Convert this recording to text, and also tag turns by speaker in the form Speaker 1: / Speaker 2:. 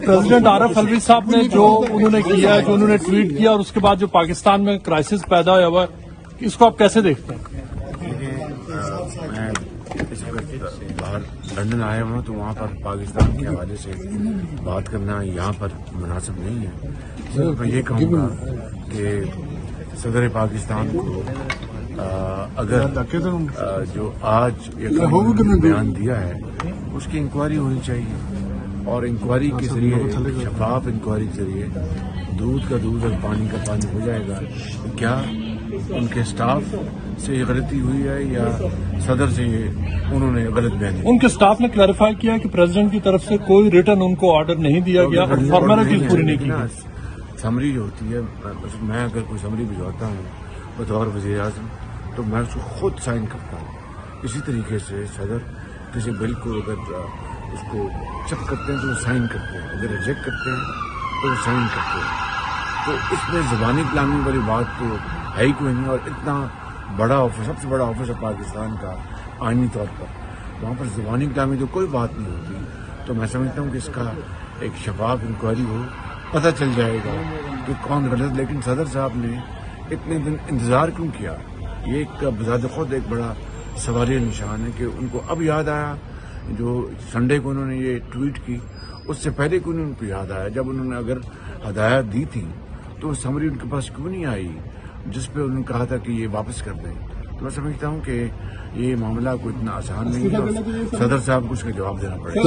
Speaker 1: President عارف الوی صاحب نے جو انہوں نے کیا، جو انہوں نے ٹویٹ کیا، اور اس کے بعد جو پاکستان میں کرائسس پیدا ہوا ہے، اس کو آپ کیسے دیکھتے ہیں؟
Speaker 2: میں اس وقت باہر لندن آیا ہوں تو وہاں پر پاکستان کے حوالے سے بات کرنا یہاں پر مناسب نہیں ہے. صرف میں یہ کہوں گا کہ صدر پاکستان کو اگر جو آج بیان دیا ہے اس کی انکوائری ہونی چاہیے، اور انکوائری کے ذریعے، شفاف انکوائری کے ذریعے دودھ کا دودھ اور پانی کا پانی ہو جائے گا. کیا ان کے سٹاف سے یہ غلطی ہوئی ہے یا صدر سے انہوں نے غلط بیان دیا؟
Speaker 1: ان کے سٹاف نے کلیریفائی کیا کہ پریزیڈنٹ کی طرف سے کوئی ریٹن ان کو آرڈر نہیں دیا گیا اور فارمیلٹیز پوری نہیں کی گئی.
Speaker 2: سمری جو ہوتی ہے، میں اگر کوئی سمری بھجواتا ہوں بطور وزیر اعظم تو میں اس کو خود سائن کرتا ہوں. اسی طریقے سے صدر کسی بل کو اگر اس کو ایکسیپٹ کرتے ہیں تو وہ سائن کرتے ہیں، اگر ریجیکٹ کرتے ہیں تو وہ سائن کرتے ہیں. تو اس میں زبانی کلامی والی بات تو ہے ہی کوئی نہیں. اور اتنا بڑا آفس، سب سے بڑا آفس ہے پاکستان کا آئینی طور پر، وہاں پر زبانی کلامی تو کوئی بات نہیں ہوتی. تو میں سمجھتا ہوں کہ اس کا ایک شفاف انکوائری ہو، پتہ چل جائے گا کہ کون غلط. لیکن صدر صاحب نے اتنے دن انتظار کیوں کیا؟ یہ ایک بذات خود ایک بڑا سوالیہ نشان ہے کہ ان کو اب یاد آیا. جو سنڈے کو انہوں نے یہ ٹویٹ کی، اس سے پہلے کیوں نہیں ان کو یاد آیا؟ جب انہوں نے اگر ہدایات دی تھی تو سمری ان کے پاس کیوں نہیں آئی جس پہ انہوں نے کہا تھا کہ یہ واپس کر دیں؟ تو میں سمجھتا ہوں کہ یہ معاملہ کوئی اتنا آسان نہیں ہے، صدر صاحب کو اس کا جواب دینا پڑے گا.